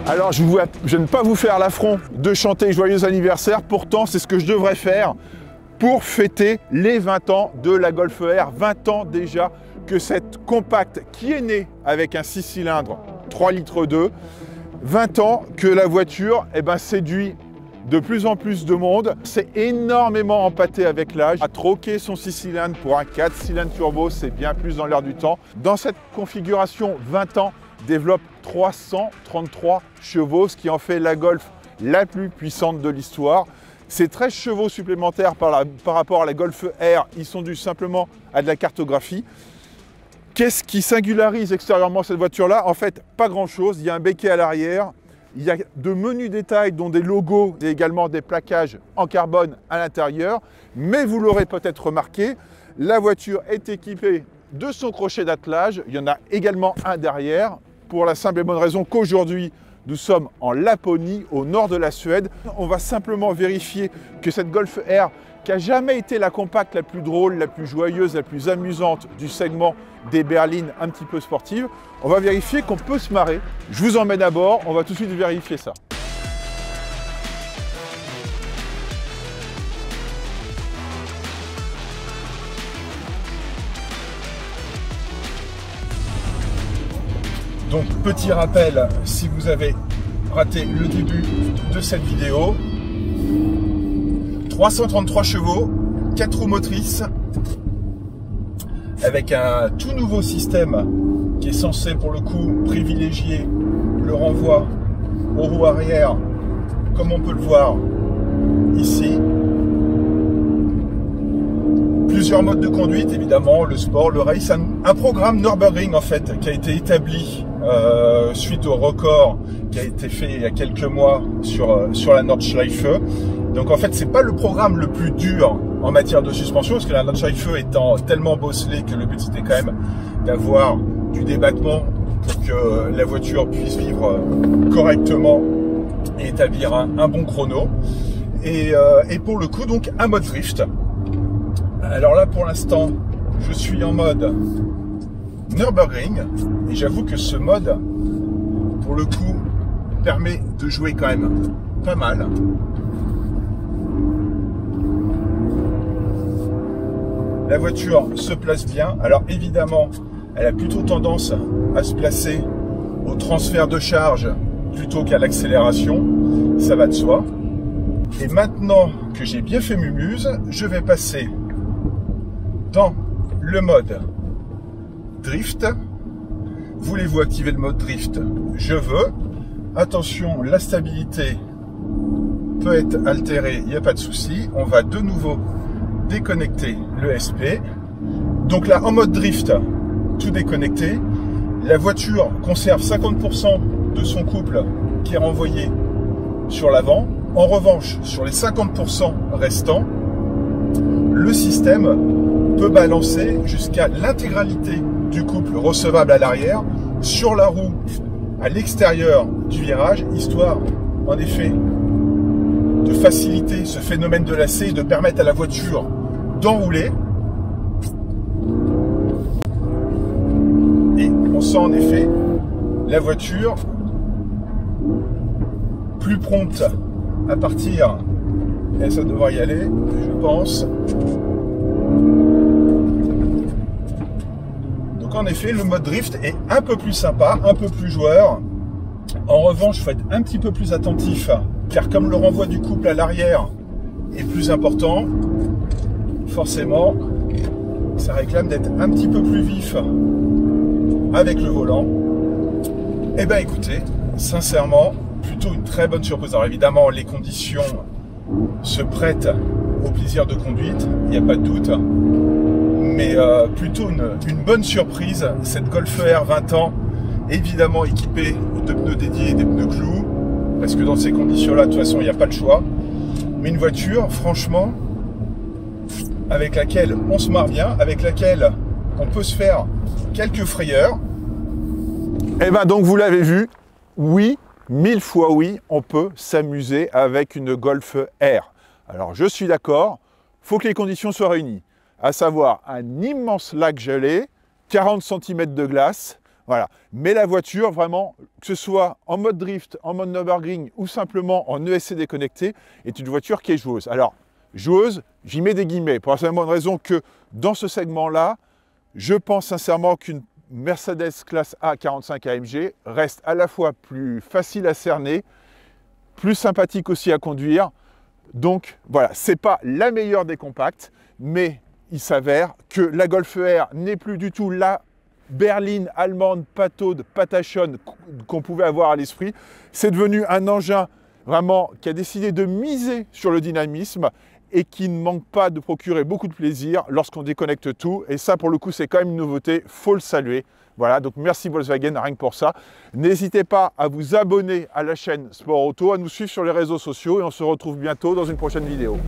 Alors je ne vais pas vous faire l'affront de chanter joyeux anniversaire, pourtant c'est ce que je devrais faire pour fêter les 20 ans de la Golf R. 20 ans déjà que cette compacte qui est née avec un 6 cylindres 3 litres 2, 20 ans que la voiture séduit de plus en plus de monde. C'est énormément empâté avec l'âge. À troquer son 6 cylindres pour un 4 cylindres turbo, c'est bien plus dans l'air du temps. Dans cette configuration, 20 ans développe 333 chevaux, ce qui en fait la Golf la plus puissante de l'histoire. Ces 13 chevaux supplémentaires par rapport à la Golf R, ils sont dus simplement à de la cartographie. Qu'est-ce qui singularise extérieurement cette voiture-là? En fait, pas grand-chose. Il y a un béquet à l'arrière, il y a de menus détails, dont des logos et également des plaquages en carbone à l'intérieur. Mais vous l'aurez peut-être remarqué, la voiture est équipée de son crochet d'attelage. Il y en a également un derrière, pour la simple et bonne raison qu'aujourd'hui, nous sommes en Laponie, au nord de la Suède. On va simplement vérifier que cette Golf R, qui n'a jamais été la compacte la plus drôle, la plus joyeuse, la plus amusante du segment des berlines un petit peu sportives, on va vérifier qu'on peut se marrer. Je vous emmène à bord, on va tout de suite vérifier ça. Donc, petit rappel, si vous avez raté le début de cette vidéo, 333 chevaux, 4 roues motrices, avec un tout nouveau système qui est censé pour le coup privilégier le renvoi aux roues arrière, comme on peut le voir ici. Plusieurs modes de conduite, évidemment, le sport, le race, un programme Nürburgring en fait qui a été établi suite au record qui a été fait il y a quelques mois sur la Nordschleife. Donc en fait, c'est pas le programme le plus dur en matière de suspension, parce que la Nordschleife étant tellement bosselée que le but c'était quand même d'avoir du débattement pour que la voiture puisse vivre correctement et établir un bon chrono. Et pour le coup, donc un mode drift. Alors là, pour l'instant, je suis en mode Nürburgring et j'avoue que ce mode, pour le coup, permet de jouer quand même pas mal. La voiture se place bien. Alors évidemment, elle a plutôt tendance à se placer au transfert de charge plutôt qu'à l'accélération. Ça va de soi. Et maintenant que j'ai bien fait mumuse, je vais passer dans le mode drift. Voulez-vous activer le mode drift? Je veux. Attention, la stabilité peut être altérée, il n'y a pas de souci. On va de nouveau déconnecter le SP. Donc là, en mode drift, tout déconnecté. La voiture conserve 50% de son couple qui est renvoyé sur l'avant. En revanche, sur les 50% restants, le système peut balancer jusqu'à l'intégralité du couple recevable à l'arrière sur la roue à l'extérieur du virage, histoire en effet de faciliter ce phénomène de lacet et de permettre à la voiture d'enrouler. Et on sent en effet la voiture plus prompte à partir, et ça devrait y aller, je pense. Donc en effet, le mode drift est un peu plus sympa, un peu plus joueur. En revanche, il faut être un petit peu plus attentif, car comme le renvoi du couple à l'arrière est plus important, forcément, ça réclame d'être un petit peu plus vif avec le volant. Et ben écoutez, sincèrement, plutôt une très bonne surprise. Alors évidemment, les conditions se prêtent au plaisir de conduite, il n'y a pas de doute. Mais plutôt une bonne surprise, cette Golf R 20 ans, évidemment équipée de pneus dédiés et des pneus clous, parce que dans ces conditions-là, de toute façon, il n'y a pas le choix. Mais une voiture, franchement, avec laquelle on se marre bien, avec laquelle on peut se faire quelques frayeurs. Et bien donc, vous l'avez vu, oui, 1000 fois oui, on peut s'amuser avec une Golf R. Alors, je suis d'accord, il faut que les conditions soient réunies, à savoir un immense lac gelé, 40 cm de glace, Voilà. Mais la voiture, vraiment, que ce soit en mode drift, en mode Nürburgring ou simplement en ESC déconnecté, est une voiture qui est joueuse. Alors, joueuse, j'y mets des guillemets, pour la simple bonne raison que dans ce segment-là, je pense sincèrement qu'une Mercedes classe A 45 AMG reste à la fois plus facile à cerner, plus sympathique aussi à conduire. Donc voilà, ce n'est pas la meilleure des compacts, mais il s'avère que la Golf R n'est plus du tout la berline allemande pataude, patachonne qu'on pouvait avoir à l'esprit. C'est devenu un engin vraiment qui a décidé de miser sur le dynamisme et qui ne manque pas de procurer beaucoup de plaisir lorsqu'on déconnecte tout. Et ça, pour le coup, c'est quand même une nouveauté, il faut le saluer. Voilà, donc merci Volkswagen, rien que pour ça. N'hésitez pas à vous abonner à la chaîne Sport Auto, à nous suivre sur les réseaux sociaux et on se retrouve bientôt dans une prochaine vidéo.